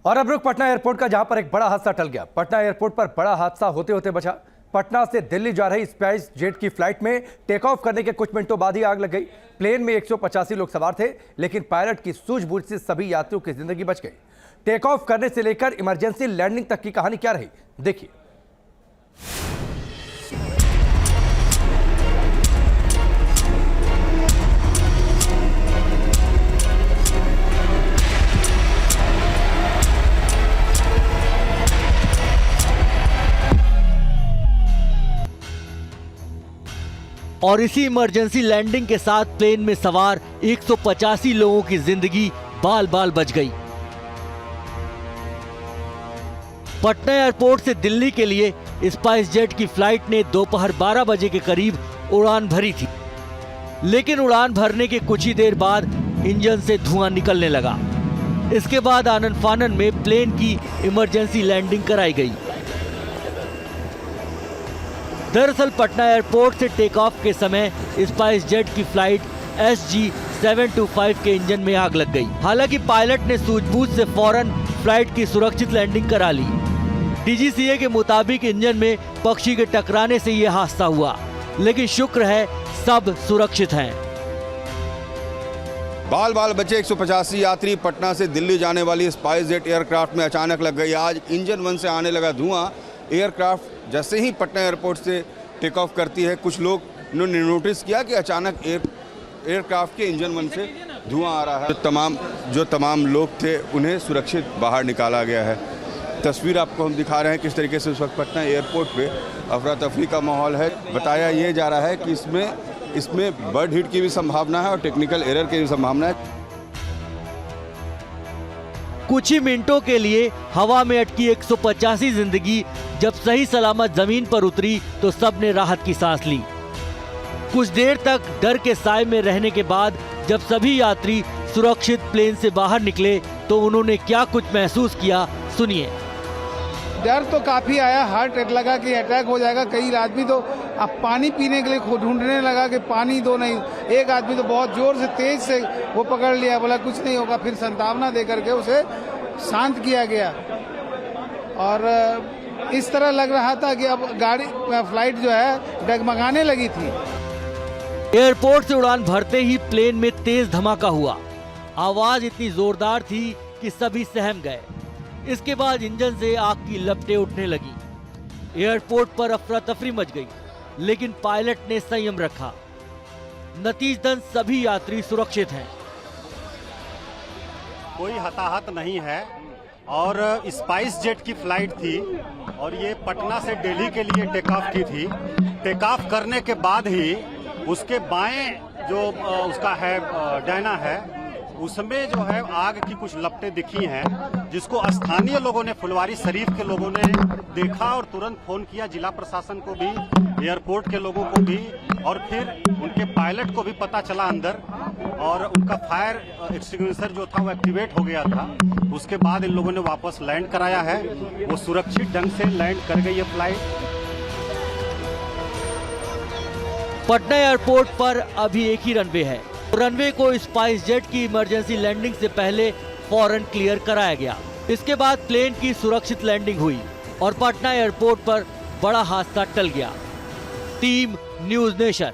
और अब रुक पटना एयरपोर्ट का, जहां पर एक बड़ा हादसा टल गया। पटना एयरपोर्ट पर बड़ा हादसा होते होते बचा। पटना से दिल्ली जा रही स्पाइस जेट की फ्लाइट में टेक ऑफ करने के कुछ मिनटों बाद ही आग लग गई। प्लेन में 185 लोग सवार थे, लेकिन पायलट की सूझबूझ से सभी यात्रियों की जिंदगी बच गई। टेक ऑफ करने से लेकर इमरजेंसी लैंडिंग तक की कहानी क्या रही, देखिए। और इसी इमरजेंसी लैंडिंग के साथ प्लेन में सवार 185 लोगों की जिंदगी बाल बाल बच गई। पटना एयरपोर्ट से दिल्ली के लिए स्पाइस जेट की फ्लाइट ने दोपहर 12 बजे के करीब उड़ान भरी थी, लेकिन उड़ान भरने के कुछ ही देर बाद इंजन से धुआं निकलने लगा। इसके बाद आनन फानन में प्लेन की इमरजेंसी लैंडिंग कराई गई। दरअसल पटना एयरपोर्ट से टेक ऑफ के समय स्पाइस जेट की फ्लाइट SG725 के इंजन में आग लग गई। हालांकि पायलट ने सूझबूझ से फौरन फ्लाइट की सुरक्षित लैंडिंग करा ली। DGCA के मुताबिक इंजन में पक्षी के टकराने से यह हादसा हुआ, लेकिन शुक्र है सब सुरक्षित हैं। बाल बाल बचे 185 यात्री। पटना से दिल्ली जाने वाली स्पाइस जेट एयरक्राफ्ट में अचानक लग गई आज। इंजन 1 से आने लगा धुआं। एयरक्राफ्ट जैसे ही पटना एयरपोर्ट से टेक ऑफ करती है, कुछ लोग ने नोटिस किया कि अचानक एयरक्राफ्ट के इंजन 1 से धुआं आ रहा है। जो तमाम लोग थे उन्हें सुरक्षित बाहर निकाला गया है। तस्वीर आपको हम दिखा रहे हैं किस तरीके से उस वक्त पटना एयरपोर्ट पे अफरा तफरी का माहौल है। बताया ये जा रहा है कि इसमें बर्ड हिट की भी संभावना है और टेक्निकल एरर की भी संभावना है। कुछ ही मिनटों के लिए हवा में अटकी 185 जिंदगी जब सही सलामत जमीन पर उतरी तो सबने राहत की सांस ली। कुछ देर तक डर के साए में रहने के बाद जब सभी यात्री सुरक्षित प्लेन से बाहर निकले तो उन्होंने क्या कुछ महसूस किया, सुनिए। डर तो काफी आया, हार्ट लगा कि अटैक हो जाएगा। कई आदमी तो अब पानी पीने के लिए ढूंढने लगा कि पानी दो, नहीं। एक आदमी तो बहुत जोर से तेज से वो पकड़ लिया, बोला कुछ नहीं होगा। फिर संतावना दे करके उसे शांत किया गया और इस तरह लग रहा था कि अब फ्लाइट जो है डगमगाने लगी थी। एयरपोर्ट से उड़ान भरते ही प्लेन में तेज धमाका हुआ। आवाज इतनी जोरदार थी कि सभी सहम गए। इसके बाद इंजन से आग की लपटें उठने लगी। एयरपोर्ट पर अफरा तफरी मच गई, लेकिन पायलट ने संयम रखा। नतीजतन सभी यात्री सुरक्षित हैं। कोई हताहत नहीं है और स्पाइस जेट की फ्लाइट थी और ये पटना से दिल्ली के लिए टेक ऑफ की थी। टेक ऑफ करने के बाद ही उसके बाएं जो उसका है डायना है, उसमें जो है आग की कुछ लपटें दिखी हैं, जिसको स्थानीय लोगों ने, फुलवारी शरीफ के लोगों ने देखा और तुरंत फोन किया जिला प्रशासन को भी, एयरपोर्ट के लोगों को भी, और फिर उनके पायलट को भी पता चला अंदर, और उनका फायर एक्सटिंग्विशर जो था वो एक्टिवेट हो गया था। उसके बाद इन लोगों ने वापस लैंड कराया है। वो सुरक्षित ढंग से लैंड कर गई है फ्लाइट। पटना एयरपोर्ट पर अभी एक ही रनवे है। रनवे को स्पाइस जेट की इमरजेंसी लैंडिंग से पहले फौरन क्लियर कराया गया। इसके बाद प्लेन की सुरक्षित लैंडिंग हुई और पटना एयरपोर्ट पर बड़ा हादसा टल गया। Team news nation.